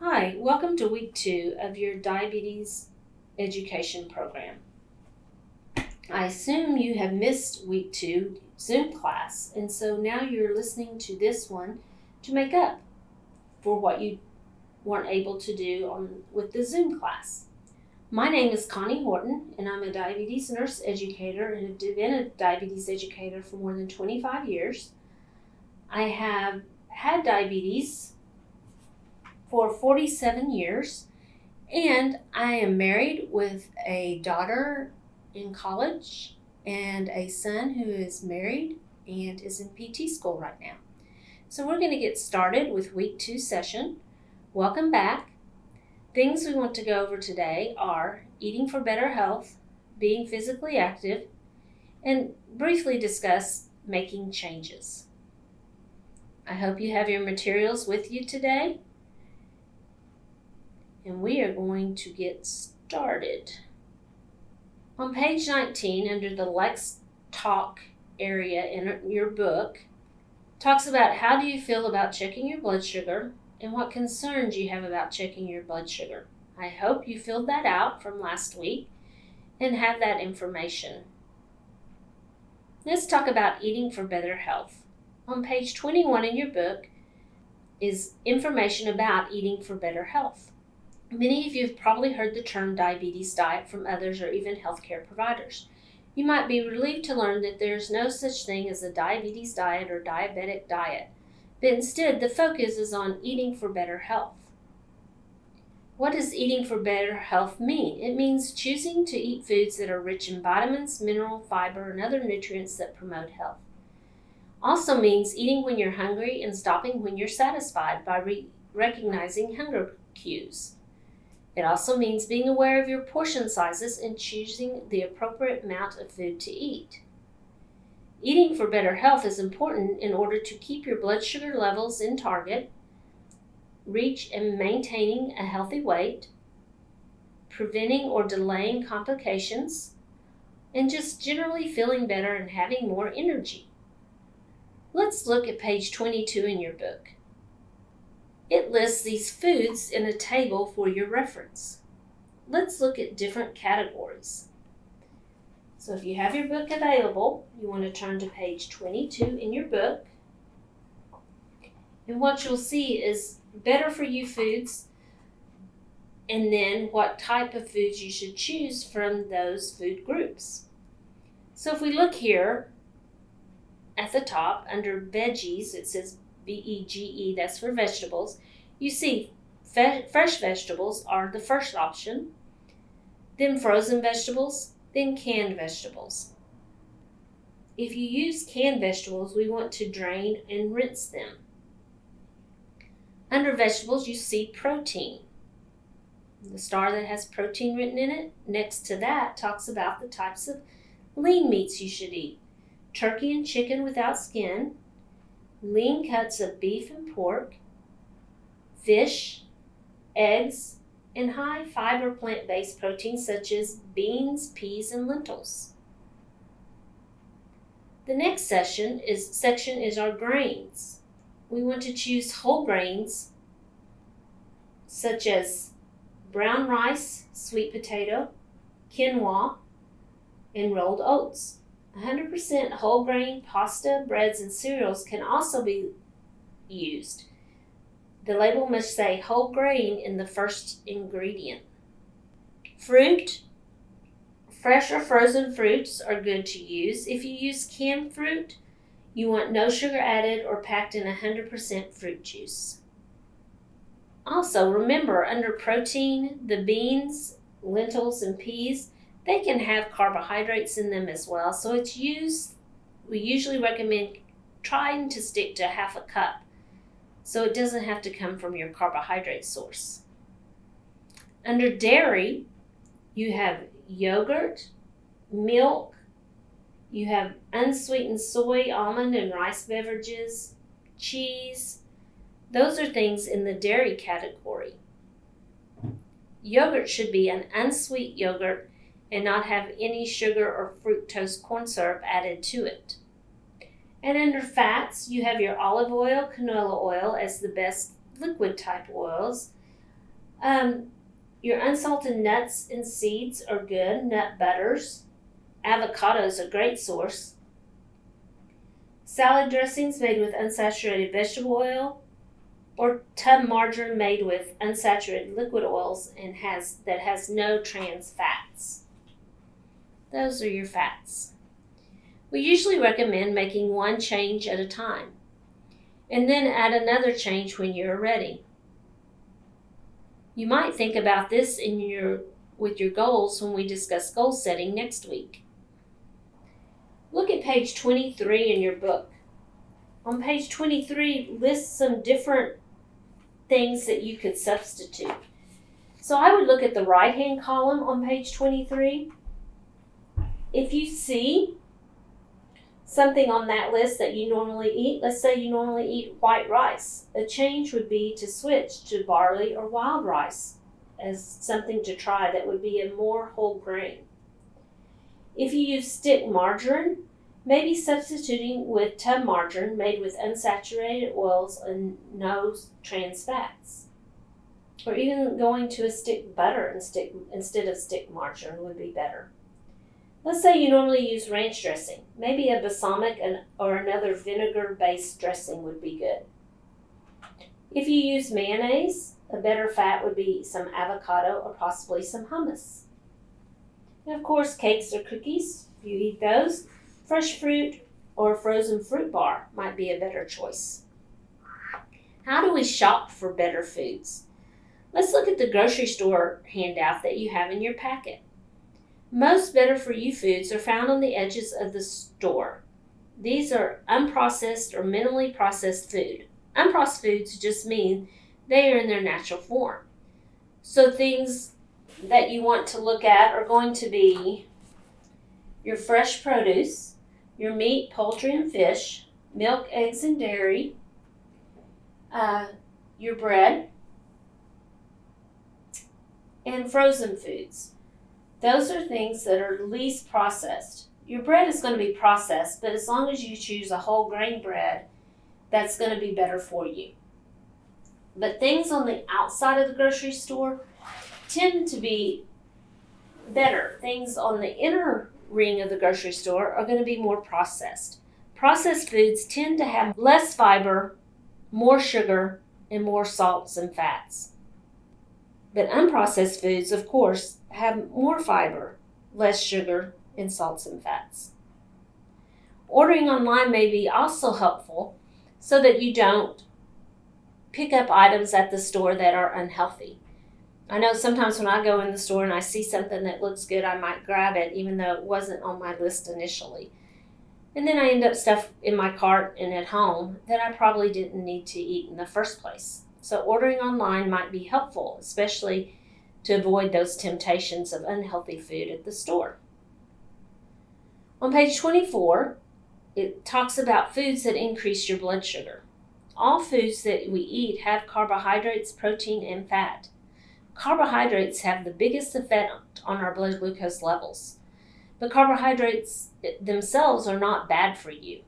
Hi, welcome to week 2 of your diabetes education program. I assume you have missed week 2 Zoom class, and so now you're listening to this one to make up for what you weren't able to do with the Zoom class. My name is Connie Horton, and I'm a diabetes nurse educator and have been a diabetes educator for more than 25 years. I have had diabetes for 47 years. And I am married with a daughter in college and a son who is married and is in PT school right now. So we're going to get started with week 2 session. Welcome back. Things we want to go over today are eating for better health, being physically active, and briefly discuss making changes. I hope you have your materials with you today. And we are going to get started. On page 19, under the Let's Talk area in your book, talks about how do you feel about checking your blood sugar and what concerns you have about checking your blood sugar. I hope you filled that out from last week and have that information. Let's talk about eating for better health. On page 21 in your book is information about eating for better health. Many of you have probably heard the term diabetes diet from others or even healthcare providers. You might be relieved to learn that there is no such thing as a diabetes diet or diabetic diet, but instead the focus is on eating for better health. What does eating for better health mean? It means choosing to eat foods that are rich in vitamins, mineral, fiber, and other nutrients that promote health. Also means eating when you're hungry and stopping when you're satisfied by recognizing hunger cues. It also means being aware of your portion sizes and choosing the appropriate amount of food to eat. Eating for better health is important in order to keep your blood sugar levels in target, reach and maintaining a healthy weight, preventing or delaying complications, and just generally feeling better and having more energy. Let's look at page 22 in your book. It lists these foods in a table for your reference. Let's look at different categories. So if you have your book available, you want to turn to page 22 in your book. And what you'll see is better for you foods, and then what type of foods you should choose from those food groups. So if we look here at the top under veggies, it says VEGE, that's for vegetables. You see fresh vegetables are the first option, then frozen vegetables, then canned vegetables. If you use canned vegetables, we want to drain and rinse them. Under vegetables, you see protein. The star that has protein written in it, next to that, talks about the types of lean meats you should eat. Turkey and chicken without skin, lean cuts of beef and pork, fish, eggs, and high fiber plant-based proteins such as beans, peas, and lentils. The next section is our grains. We want to choose whole grains such as brown rice, sweet potato, quinoa, and rolled oats. 100% whole grain pasta, breads, and cereals can also be used. The label must say whole grain in the first ingredient. Fruit, fresh or frozen fruits are good to use. If you use canned fruit, you want no sugar added or packed in 100% fruit juice. Also, remember, under protein, the beans, lentils, and peas, they can have carbohydrates in them as well, so we usually recommend trying to stick to half a cup so it doesn't have to come from your carbohydrate source. Under dairy, you have yogurt, milk, you have unsweetened soy, almond, and rice beverages, cheese. Those are things in the dairy category. Yogurt should be an unsweet yogurt and not have any sugar or fructose corn syrup added to it. And under fats, you have your olive oil, canola oil as the best liquid type oils. Your unsalted nuts and seeds are good. Nut butters. Avocados are a great source. Salad dressings made with unsaturated vegetable oil, or tub margarine made with unsaturated liquid oils and that has no trans fats. Those are your fats. We usually recommend making one change at a time, and then add another change when you're ready. You might think about this with your goals when we discuss goal setting next week. Look at page 23 in your book. On page 23 lists some different things that you could substitute. So I would look at the right-hand column on page 23. If you see something on that list that you normally eat, let's say you normally eat white rice, a change would be to switch to barley or wild rice as something to try that would be a more whole grain. If you use stick margarine, maybe substituting with tub margarine made with unsaturated oils and no trans fats. Or even going to a stick butter instead of stick margarine would be better. Let's say you normally use ranch dressing. Maybe a balsamic or another vinegar-based dressing would be good. If you use mayonnaise, a better fat would be some avocado or possibly some hummus. And of course, cakes or cookies, if you eat those, fresh fruit or a frozen fruit bar might be a better choice. How do we shop for better foods? Let's look at the grocery store handout that you have in your packet. Most better-for-you foods are found on the edges of the store. These are unprocessed or minimally processed food. Unprocessed foods just mean they are in their natural form. So things that you want to look at are going to be your fresh produce, your meat, poultry, and fish, milk, eggs, and dairy, your bread, and frozen foods. Those are things that are least processed. Your bread is going to be processed, but as long as you choose a whole grain bread, that's going to be better for you. But things on the outside of the grocery store tend to be better. Things on the inner ring of the grocery store are going to be more processed. Processed foods tend to have less fiber, more sugar, and more salts and fats. But unprocessed foods, of course, have more fiber, less sugar, and salts and fats. Ordering online may be also helpful so that you don't pick up items at the store that are unhealthy. I know sometimes when I go in the store and I see something that looks good, I might grab it even though it wasn't on my list initially. And then I end up stuff in my cart and at home that I probably didn't need to eat in the first place. So ordering online might be helpful, especially to avoid those temptations of unhealthy food at the store. On page 24, it talks about foods that increase your blood sugar. All foods that we eat have carbohydrates, protein, and fat. Carbohydrates have the biggest effect on our blood glucose levels, but carbohydrates themselves are not bad for you.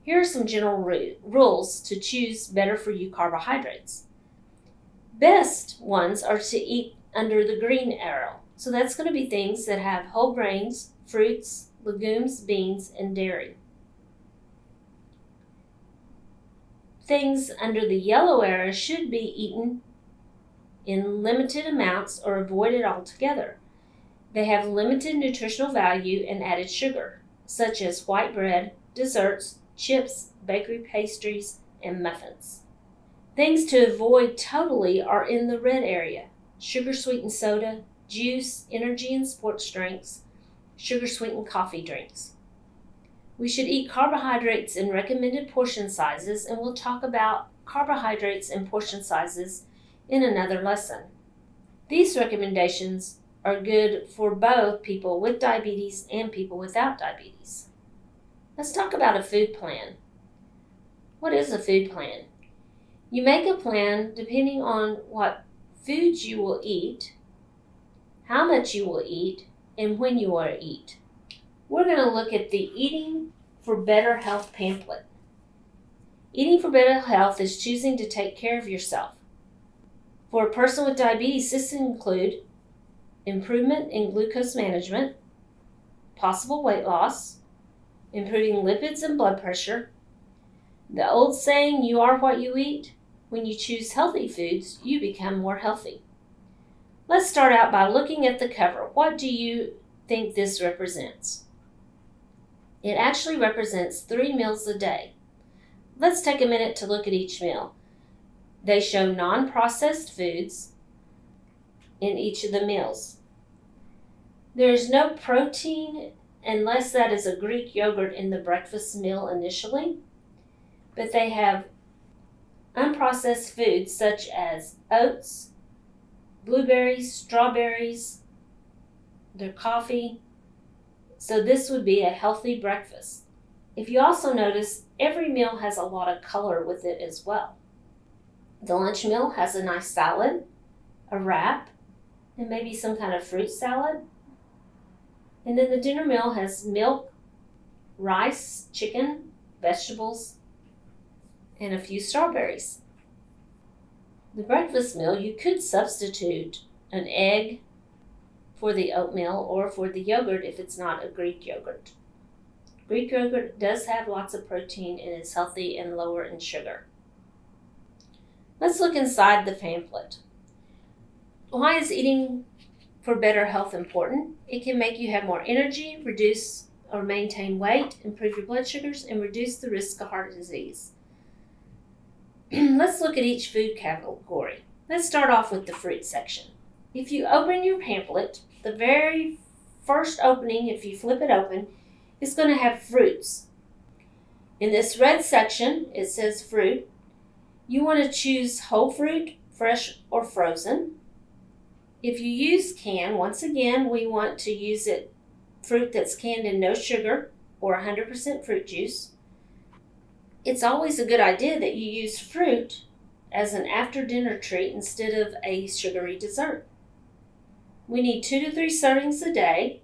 Here are some general rules to choose better for you carbohydrates. Best ones are to eat under the green arrow. So that's going to be things that have whole grains, fruits, legumes, beans, and dairy. Things under the yellow arrow should be eaten in limited amounts or avoided altogether. They have limited nutritional value and added sugar, such as white bread, desserts, chips, bakery pastries, and muffins. Things to avoid totally are in the red area: sugar-sweetened soda, juice, energy and sports drinks, sugar-sweetened coffee drinks. We should eat carbohydrates in recommended portion sizes, and we'll talk about carbohydrates and portion sizes in another lesson. These recommendations are good for both people with diabetes and people without diabetes. Let's talk about a food plan. What is a food plan? You make a plan depending on what foods you will eat, how much you will eat, and when you will eat. We're going to look at the Eating for Better Health pamphlet. Eating for Better Health is choosing to take care of yourself. For a person with diabetes, this include improvement in glucose management, possible weight loss, improving lipids and blood pressure. The old saying, you are what you eat. When you choose healthy foods, you become more healthy. Let's start out by looking at the cover. What do you think this represents? It actually represents 3 meals a day. Let's take a minute to look at each meal. They show non-processed foods in each of the meals. There is no protein unless that is a Greek yogurt in the breakfast meal initially, but they have unprocessed foods such as oats, blueberries, strawberries, their coffee. So this would be a healthy breakfast. If you also notice, every meal has a lot of color with it as well. The lunch meal has a nice salad, a wrap, and maybe some kind of fruit salad. And then the dinner meal has milk, rice, chicken, vegetables, and a few strawberries. The breakfast meal, you could substitute an egg for the oatmeal or for the yogurt if it's not a Greek yogurt. Greek yogurt does have lots of protein and is healthy and lower in sugar. Let's look inside the pamphlet. Why is eating for better health important? It can make you have more energy, reduce or maintain weight, improve your blood sugars, and reduce the risk of heart disease. Let's look at each food category. Let's start off with the fruit section. If you open your pamphlet, the very first opening, if you flip it open, is going to have fruits. In this red section, it says fruit. You want to choose whole fruit, fresh or frozen. If you use canned, once again, we want to use fruit that's canned and no sugar or 100% fruit juice. It's always a good idea that you use fruit as an after-dinner treat instead of a sugary dessert. We need 2 to 3 servings a day.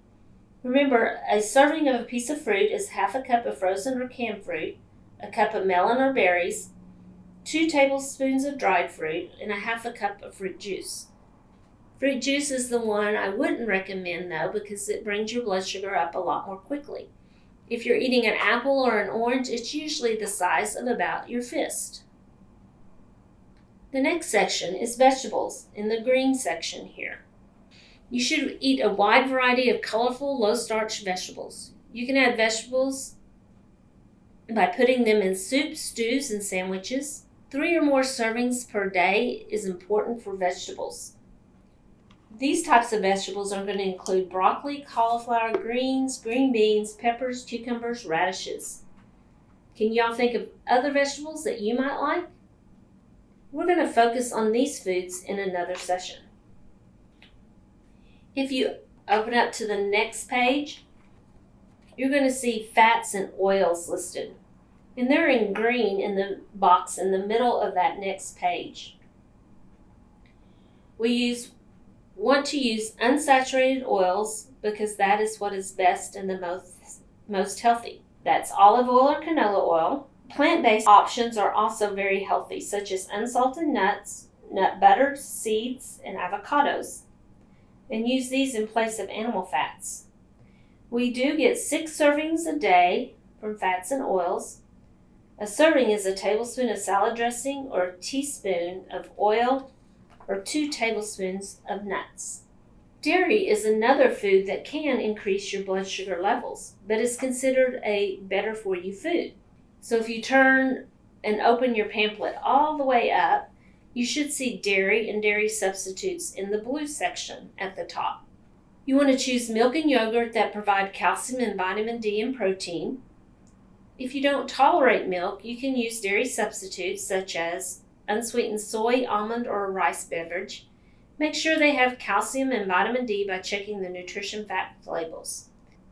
Remember, a serving of a piece of fruit is half a cup of frozen or canned fruit, a cup of melon or berries, 2 tablespoons of dried fruit, and a half a cup of fruit juice. Fruit juice is the one I wouldn't recommend, though, because it brings your blood sugar up a lot more quickly. If you're eating an apple or an orange, it's usually the size of about your fist. The next section is vegetables, in the green section here. You should eat a wide variety of colorful, low-starch vegetables. You can add vegetables by putting them in soups, stews, and sandwiches. 3 or more servings per day is important for vegetables. These types of vegetables are going to include broccoli, cauliflower, greens, green beans, peppers, cucumbers, radishes. Can y'all think of other vegetables that you might like? We're going to focus on these foods in another session. If you open up to the next page, you're going to see fats and oils listed. And they're in green in the box in the middle of that next page. We want to use unsaturated oils because that is what is best and the most healthy. That's olive oil or canola oil. Plant-based options are also very healthy, such as unsalted nuts, nut butter, seeds, and avocados. And use these in place of animal fats. We do get 6 servings a day from fats and oils. A serving is a tablespoon of salad dressing or a teaspoon of oil or 2 tablespoons of nuts. Dairy is another food that can increase your blood sugar levels, but is considered a better for you food. So if you turn and open your pamphlet all the way up, you should see dairy and dairy substitutes in the blue section at the top. You want to choose milk and yogurt that provide calcium and vitamin D and protein. If you don't tolerate milk, you can use dairy substitutes such as unsweetened soy, almond, or rice beverage. Make sure they have calcium and vitamin D by checking the nutrition fact labels.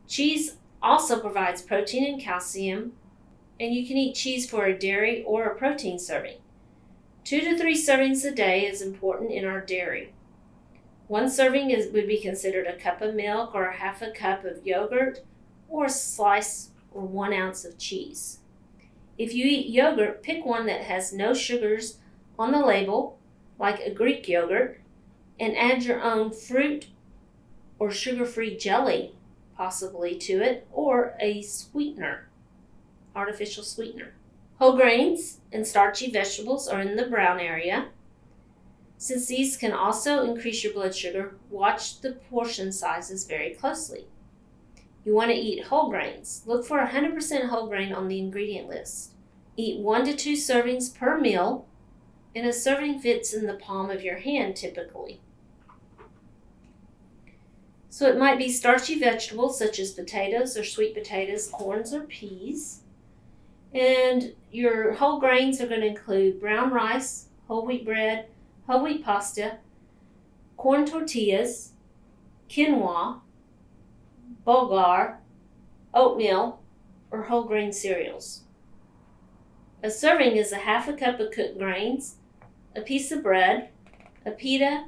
Cheese also provides protein and calcium, and you can eat cheese for a dairy or a protein serving. 2 to 3 servings a day is important in our dairy. 1 serving would be considered a cup of milk or a half a cup of yogurt or a slice or 1 ounce of cheese. If you eat yogurt, pick one that has no sugars on the label like a Greek yogurt, and add your own fruit or sugar-free jelly possibly to it, or a sweetener, artificial sweetener. Whole grains and starchy vegetables are in the brown area. Since these can also increase your blood sugar, watch the portion sizes very closely. You want to eat whole grains. Look for 100% whole grain on the ingredient list. Eat 1 to 2 servings per meal, and a serving fits in the palm of your hand typically. So it might be starchy vegetables such as potatoes or sweet potatoes, corns, or peas. And your whole grains are going to include brown rice, whole wheat bread, whole wheat pasta, corn tortillas, quinoa, bulgur, oatmeal, or whole grain cereals. A serving is a half a cup of cooked grains, a piece of bread, a pita,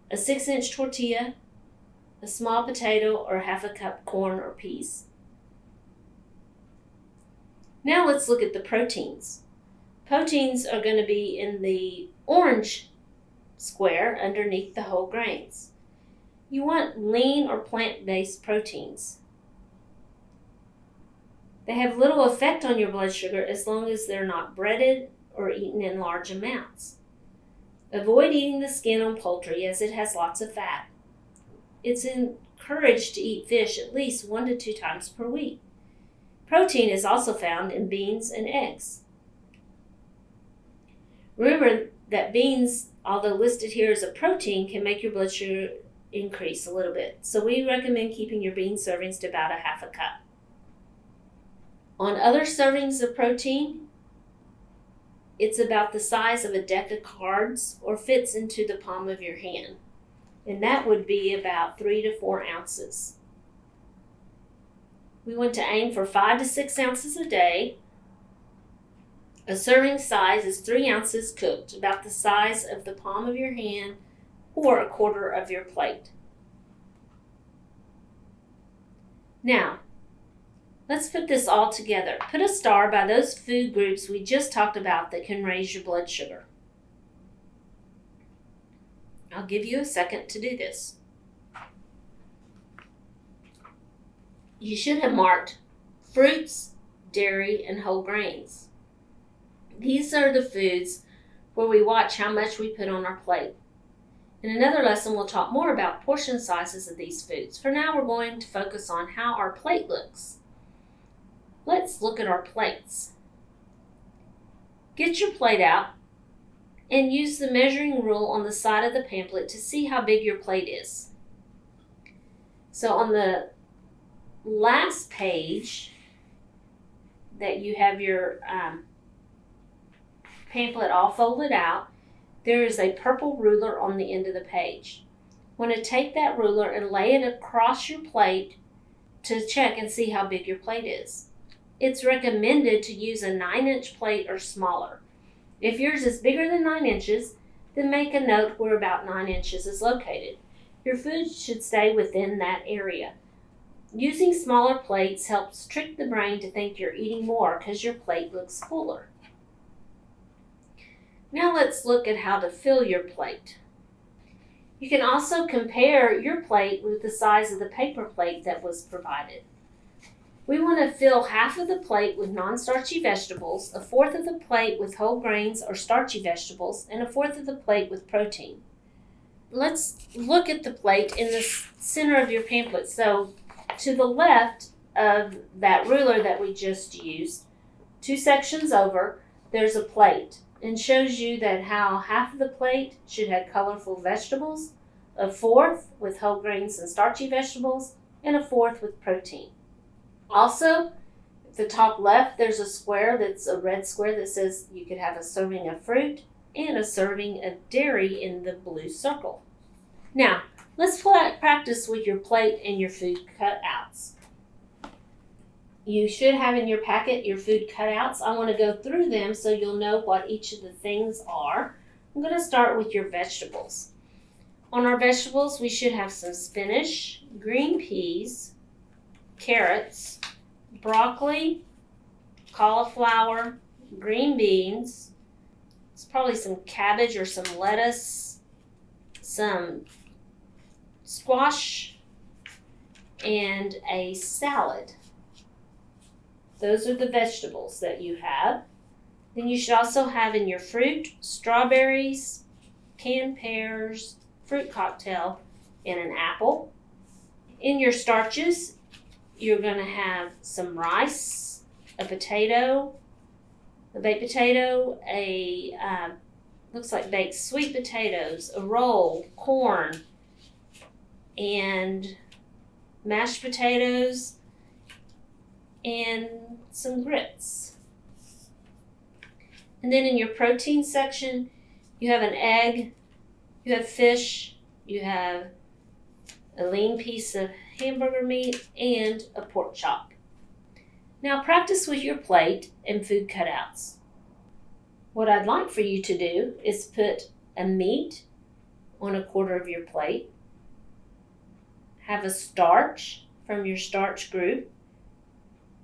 a 6-inch tortilla, a small potato, or half a cup corn or peas. Now let's look at the proteins. Proteins are going to be in the orange square underneath the whole grains. You want lean or plant-based proteins. They have little effect on your blood sugar as long as they're not breaded or eaten in large amounts. Avoid eating the skin on poultry as it has lots of fat. It's encouraged to eat fish at least 1 to 2 times per week. Protein is also found in beans and eggs. Remember that beans, although listed here as a protein, can make your blood sugar increase a little bit. So we recommend keeping your bean servings to about a half a cup. On other servings of protein, it's about the size of a deck of cards or fits into the palm of your hand. And that would be about 3 to 4 ounces. We want to aim for 5 to 6 ounces a day. A serving size is 3 ounces cooked, about the size of the palm of your hand or a quarter of your plate. Now, let's put this all together. Put a star by those food groups we just talked about that can raise your blood sugar. I'll give you a second to do this. You should have marked fruits, dairy, and whole grains. These are the foods where we watch how much we put on our plate. In another lesson, we'll talk more about portion sizes of these foods. For now, we're going to focus on how our plate looks. Let's look at our plates. Get your plate out and use the measuring rule on the side of the pamphlet to see how big your plate is. So on the last page that you have your pamphlet all folded out, there is a purple ruler on the end of the page. You want to take that ruler and lay it across your plate to check and see how big your plate is. It's recommended to use a 9-inch plate or smaller. If yours is bigger than 9 inches, then make a note where about 9 inches is located. Your food should stay within that area. Using smaller plates helps trick the brain to think you're eating more because your plate looks fuller. Now let's look at how to fill your plate. You can also compare your plate with the size of the paper plate that was provided. We want to fill half of the plate with non-starchy vegetables, 1/4 of the plate with whole grains or starchy vegetables, and 1/4 of the plate with protein. Let's look at the plate in the center of your pamphlet. So to the left of that ruler that we just used, 2 sections over, there's a plate and shows you that how half of the plate should have colorful vegetables, 1/4 with whole grains and starchy vegetables, and 1/4 with protein. Also, at the top left, there's a square that's a red square that says you could have a serving of fruit and a serving of dairy in the blue circle. Now, let's practice with your plate and your food cutouts. You should have in your packet your food cutouts. I want to go through them so you'll know what each of the things are. I'm going to start with your vegetables. On our vegetables, we should have some spinach, green peas, carrots, broccoli, cauliflower, green beans, It's probably some cabbage or some lettuce, some squash, and a salad. Those are the vegetables that you have. Then you should also have in your fruit, strawberries, canned pears, fruit cocktail, and an apple. In your starches, you're going to have some rice, a potato, a baked potato, looks like baked sweet potatoes, a roll, corn, and mashed potatoes, and some grits. And then in your protein section, you have an egg, you have fish, you have a lean piece of hamburger meat, and a pork chop. Now practice with your plate and food cutouts. What I'd like for you to do is put a meat on a quarter of your plate, have a starch from your starch group,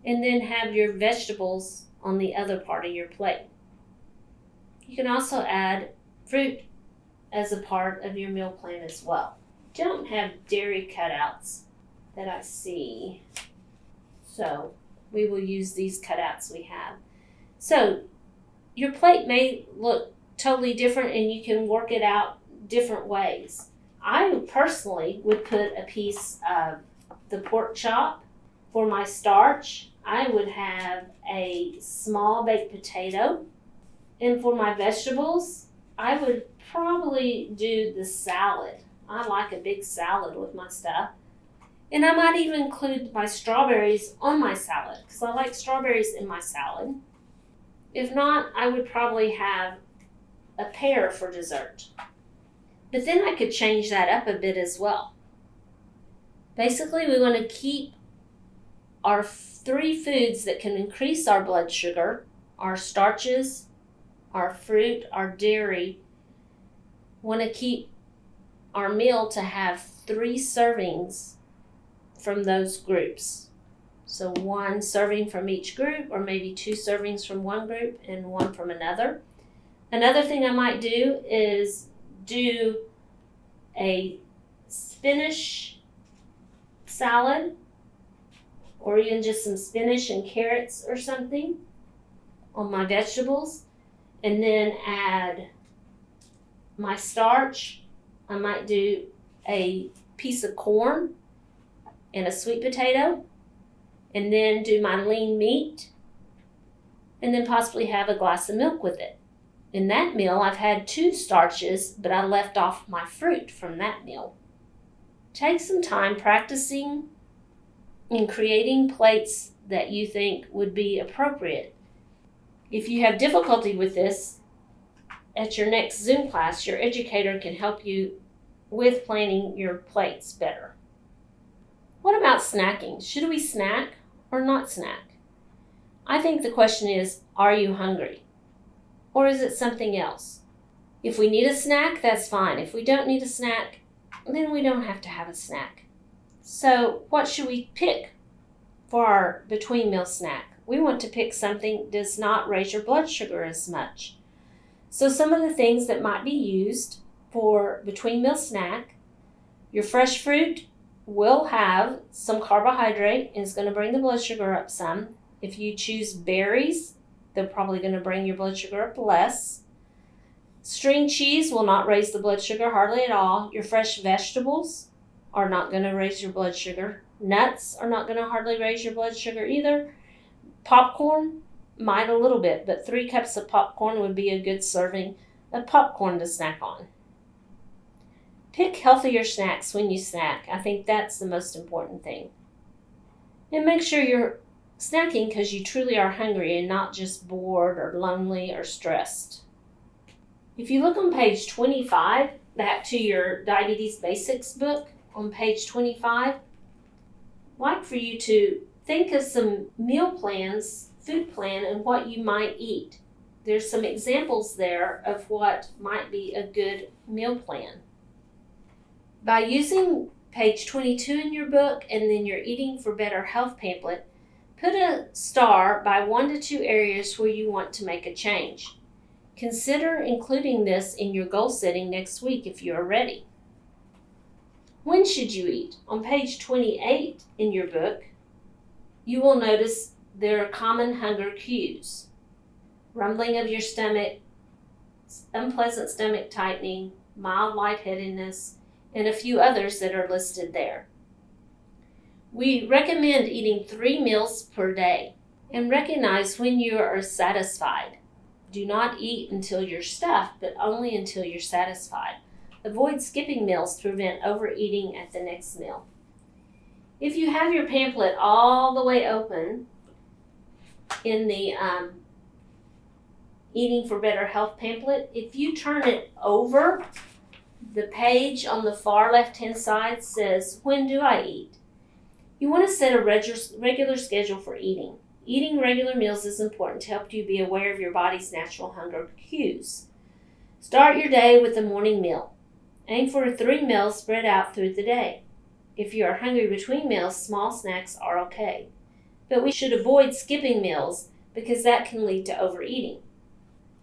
and then have your vegetables on the other part of your plate. You can also add fruit as a part of your meal plan as well. Don't have dairy cutouts that I see, so we will use these cutouts we have. So your plate may look totally different and you can work it out different ways. I personally would put a piece of the pork chop. For my starch, I would have a small baked potato. And for my vegetables, I would probably do the salad. I like a big salad with my stuff. And I might even include my strawberries on my salad because I like strawberries in my salad. If not, I would probably have a pear for dessert. But then I could change that up a bit as well. Basically, we want to keep our 3 foods that can increase our blood sugar, our starches, our fruit, our dairy. Want to keep our meal to have 3 servings from those groups. So 1 serving from each group, or maybe 2 servings from one group and 1 from another. Another thing I might do is do a spinach salad, or even just some spinach and carrots or something on my vegetables, and then add my starch. I might do a piece of corn and a sweet potato, and then do my lean meat, and then possibly have a glass of milk with it. In that meal, I've had 2 starches, but I left off my fruit from that meal. Take some time practicing and creating plates that you think would be appropriate. If you have difficulty with this, at your next Zoom class, your educator can help you with planning your plates better. What about snacking? Should we snack or not snack? I think the question is, are you hungry? Or is it something else? If we need a snack, that's fine. If we don't need a snack, then we don't have to have a snack. So what should we pick for our between meal snack? We want to pick something that does not raise your blood sugar as much. So some of the things that might be used for between meal snack, your fresh fruit will have some carbohydrate and is going to bring the blood sugar up some. If you choose berries, they're probably going to bring your blood sugar up less. String cheese will not raise the blood sugar hardly at all. Your fresh vegetables are not going to raise your blood sugar. Nuts are not going to hardly raise your blood sugar either. Popcorn might a little bit, but 3 cups of popcorn would be a good serving of popcorn to snack on. Pick healthier snacks when you snack. I think that's the most important thing. And make sure you're snacking because you truly are hungry and not just bored or lonely or stressed. If you look on page 25, back to your Diabetes Basics book, on page 25, I'd like for you to think of some meal plans, food plan, and what you might eat. There's some examples there of what might be a good meal plan. By using page 22 in your book and then your Eating for Better Health pamphlet, put a star by 1 to 2 areas where you want to make a change. Consider including this in your goal setting next week if you are ready. When should you eat? On page 28 in your book, you will notice there are common hunger cues. Rumbling of your stomach, unpleasant stomach tightening, mild lightheadedness, and a few others that are listed there. We recommend eating 3 meals per day and recognize when you are satisfied. Do not eat until you're stuffed, but only until you're satisfied. Avoid skipping meals to prevent overeating at the next meal. If you have your pamphlet all the way open in the Eating for Better Health pamphlet, if you turn it over, the page on the far left-hand side says, "When do I eat?" You want to set a regular schedule for eating. Eating regular meals is important to help you be aware of your body's natural hunger cues. Start your day with a morning meal. Aim for 3 meals spread out through the day. If you are hungry between meals, small snacks are okay. But we should avoid skipping meals because that can lead to overeating.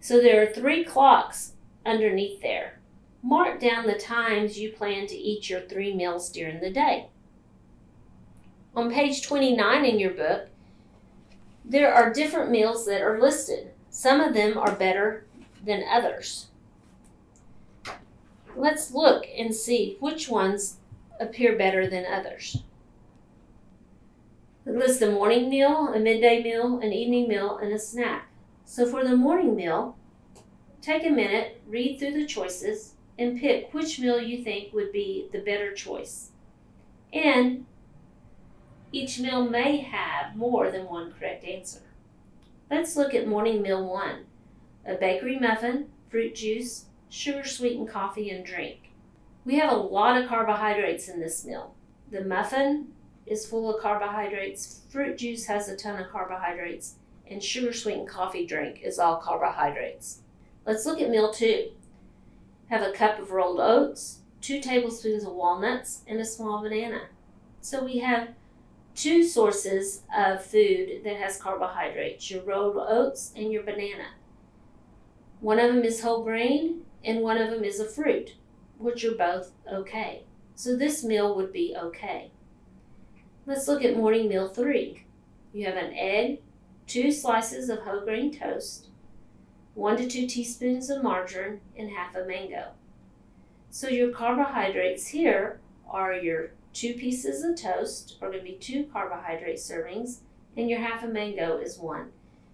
So there are 3 clocks underneath there. Mark down the times you plan to eat your 3 meals during the day. On page 29 in your book, there are different meals that are listed. Some of them are better than others. Let's look and see which ones appear better than others. It lists a morning meal, a midday meal, an evening meal, and a snack. So for the morning meal, take a minute, read through the choices, and pick which meal you think would be the better choice. And each meal may have more than one correct answer. Let's look at morning meal 1. A bakery muffin, fruit juice, sugar-sweetened coffee, and drink. We have a lot of carbohydrates in this meal. The muffin is full of carbohydrates, fruit juice has a ton of carbohydrates, and sugar-sweetened coffee drink is all carbohydrates. Let's look at meal 2. Have a cup of rolled oats, 2 tablespoons of walnuts, and a small banana. So we have 2 sources of food that has carbohydrates, your rolled oats and your banana. One of them is whole grain and one of them is a fruit, which are both okay. So this meal would be okay. Let's look at morning meal 3. You have an egg, 2 slices of whole grain toast, 1 to 2 teaspoons of margarine, and half a mango. So your carbohydrates here are your 2 pieces of toast are going to be 2 carbohydrate servings, and your half a mango is 1.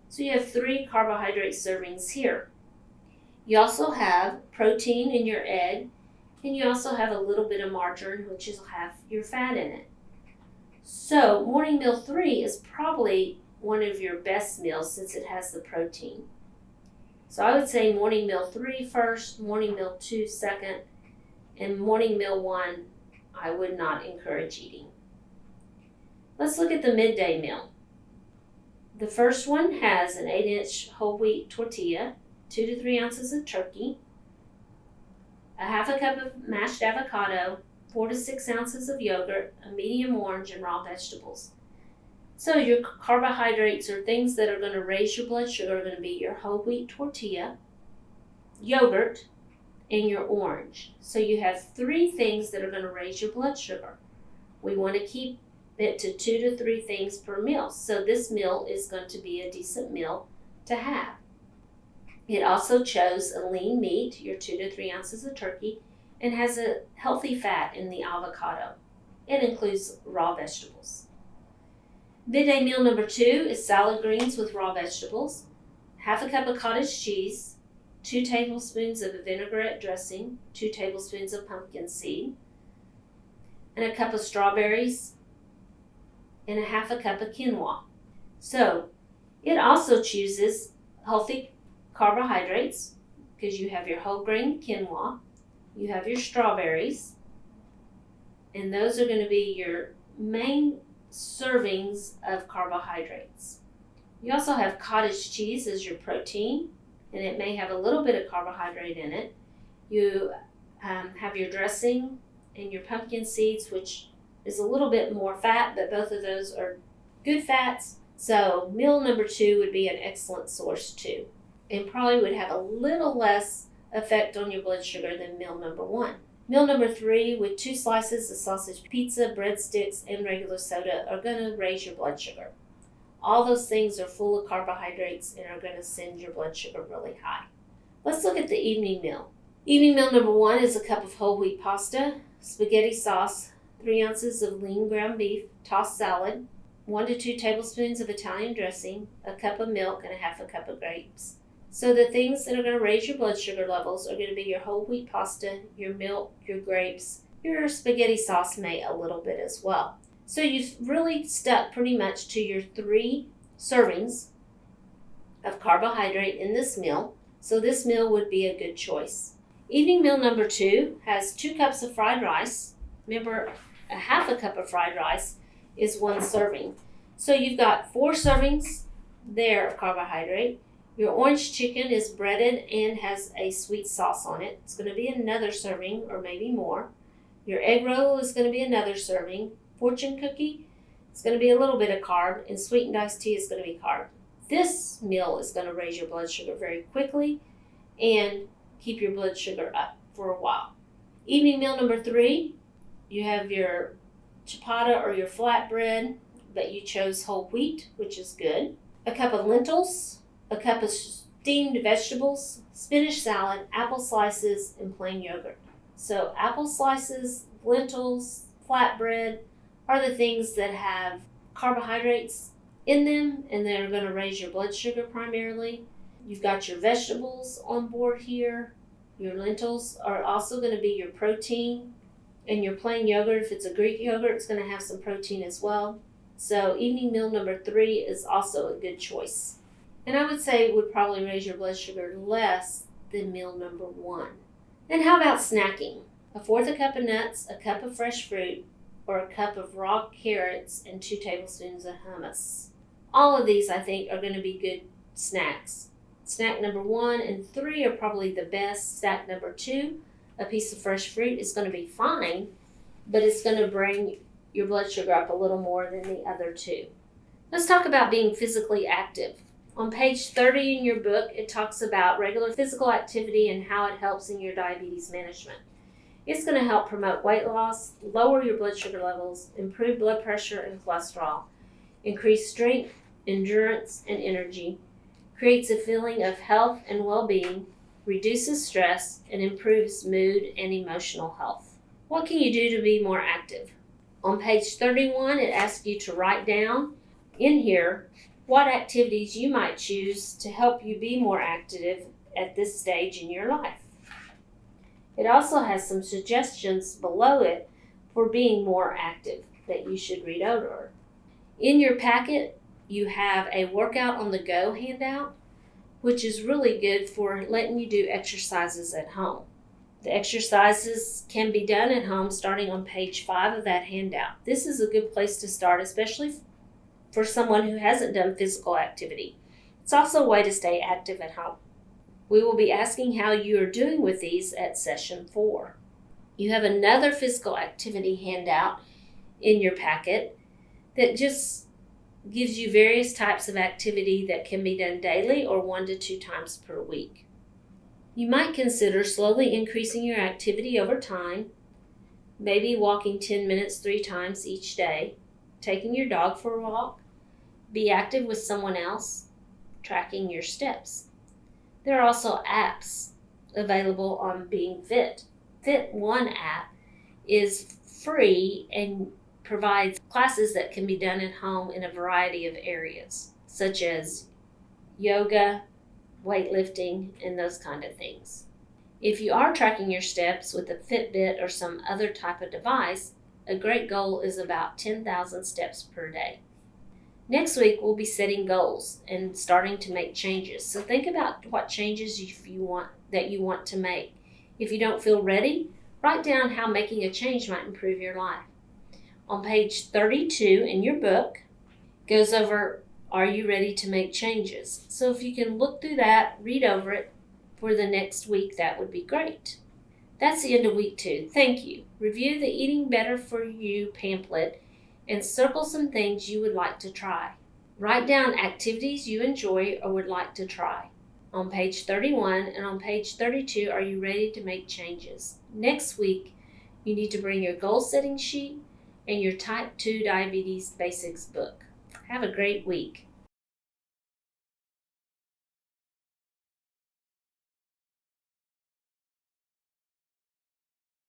So you have 3 carbohydrate servings here. You also have protein in your egg, and you also have a little bit of margarine, which will have your fat in it. So morning meal 3 is probably one of your best meals since it has the protein. So I would say morning meal 3 first, morning meal 2 second, and morning meal 1 I would not encourage eating. Let's look at the midday meal. The first one has an 8-inch whole wheat tortilla, 2 to 3 ounces of turkey, a half a cup of mashed avocado, 4 to 6 ounces of yogurt, a medium orange, and raw vegetables. So your carbohydrates or things that are going to raise your blood sugar are going to be your whole wheat tortilla, yogurt, and your orange. So you have 3 things that are going to raise your blood sugar. We want to keep it to 2 to 3 things per meal. So this meal is going to be a decent meal to have. It also chose a lean meat, your 2 to 3 ounces of turkey, and has a healthy fat in the avocado. It includes raw vegetables. Midday meal number 2 is salad greens with raw vegetables, half a cup of cottage cheese, 2 tablespoons of a vinaigrette dressing, 2 tablespoons of pumpkin seed, and a cup of strawberries, and a half a cup of quinoa. So it also chooses healthy carbohydrates because you have your whole grain quinoa, you have your strawberries, and those are going to be your main servings of carbohydrates. You also have cottage cheese as your protein, and it may have a little bit of carbohydrate in it. You have your dressing and your pumpkin seeds, which is a little bit more fat, but both of those are good fats. So meal number 2 would be an excellent source too. and probably would have a little less effect on your blood sugar than meal number 1. Meal number 3 with 2 slices of sausage pizza, breadsticks, and regular soda are going to raise your blood sugar. All those things are full of carbohydrates and are going to send your blood sugar really high. Let's look at the evening meal. Evening meal number 1 is a cup of whole wheat pasta, spaghetti sauce, 3 ounces of lean ground beef, tossed salad, 1 to 2 tablespoons of Italian dressing, a cup of milk, and a half a cup of grapes. So the things that are going to raise your blood sugar levels are going to be your whole wheat pasta, your milk, your grapes, your spaghetti sauce may a little bit as well. So you've really stuck pretty much to your 3 servings of carbohydrate in this meal. So this meal would be a good choice. Evening meal number 2 has 2 cups of fried rice. Remember, a half a cup of fried rice is 1 serving. So you've got 4 servings there of carbohydrate. Your orange chicken is breaded and has a sweet sauce on it. It's going to be another serving or maybe more. Your egg roll is going to be another serving. Fortune cookie is going to be a little bit of carb, and sweetened iced tea is going to be carb. This meal is going to raise your blood sugar very quickly and keep your blood sugar up for a while. Evening meal number 3, you have your ciabatta or your flatbread, but you chose whole wheat, which is good. A cup of lentils, a cup of steamed vegetables, spinach salad, apple slices, and plain yogurt. So apple slices, lentils, flatbread are the things that have carbohydrates in them, and they're going to raise your blood sugar primarily. You've got your vegetables on board here. Your lentils are also going to be your protein, and your plain yogurt, if it's a Greek yogurt, it's going to have some protein as well. So evening meal number 3 is also a good choice. And I would say it would probably raise your blood sugar less than meal number 1. And how about snacking? 1/4 cup of nuts, a cup of fresh fruit, or a cup of raw carrots, and 2 tablespoons of hummus. All of these, I think, are going to be good snacks. Snack number 1 and 3 are probably the best. Snack number 2, a piece of fresh fruit, is going to be fine, but it's going to bring your blood sugar up a little more than the other 2. Let's talk about being physically active. On page 30 in your book, it talks about regular physical activity and how it helps in your diabetes management. It's going to help promote weight loss, lower your blood sugar levels, improve blood pressure and cholesterol, increase strength, endurance, and energy, creates a feeling of health and well-being, reduces stress, and improves mood and emotional health. What can you do to be more active? On page 31, it asks you to write down in here what activities you might choose to help you be more active at this stage in your life. It also has some suggestions below it for being more active that you should read over. In your packet, you have a workout on the go handout, which is really good for letting you do exercises at home. The exercises can be done at home starting on page 5 of that handout. This is a good place to start, especially for someone who hasn't done physical activity. It's also a way to stay active at home. We will be asking how you are doing with these at session 4. You have another physical activity handout in your packet that just gives you various types of activity that can be done daily or 1 to 2 times per week. You might consider slowly increasing your activity over time, maybe walking 10 minutes 3 times each day, taking your dog for a walk, be active with someone else, tracking your steps. There are also apps available on Being Fit. Fit One app is free and provides classes that can be done at home in a variety of areas, such as yoga, weightlifting, and those kind of things. If you are tracking your steps with a Fitbit or some other type of device, a great goal is about 10,000 steps per day. Next week, we'll be setting goals and starting to make changes. So think about what changes you want to make. If you don't feel ready, write down how making a change might improve your life. On page 32 in your book, goes over, are you ready to make changes? So if you can look through that, read over it for the next week, that would be great. That's the end of week 2. Thank you. Review the Eating Better For You pamphlet and circle some things you would like to try. Write down activities you enjoy or would like to try. on page 31, and on page 32, are you ready to make changes? Next week, you need to bring your goal setting sheet and your type 2 diabetes basics book. Have a great week.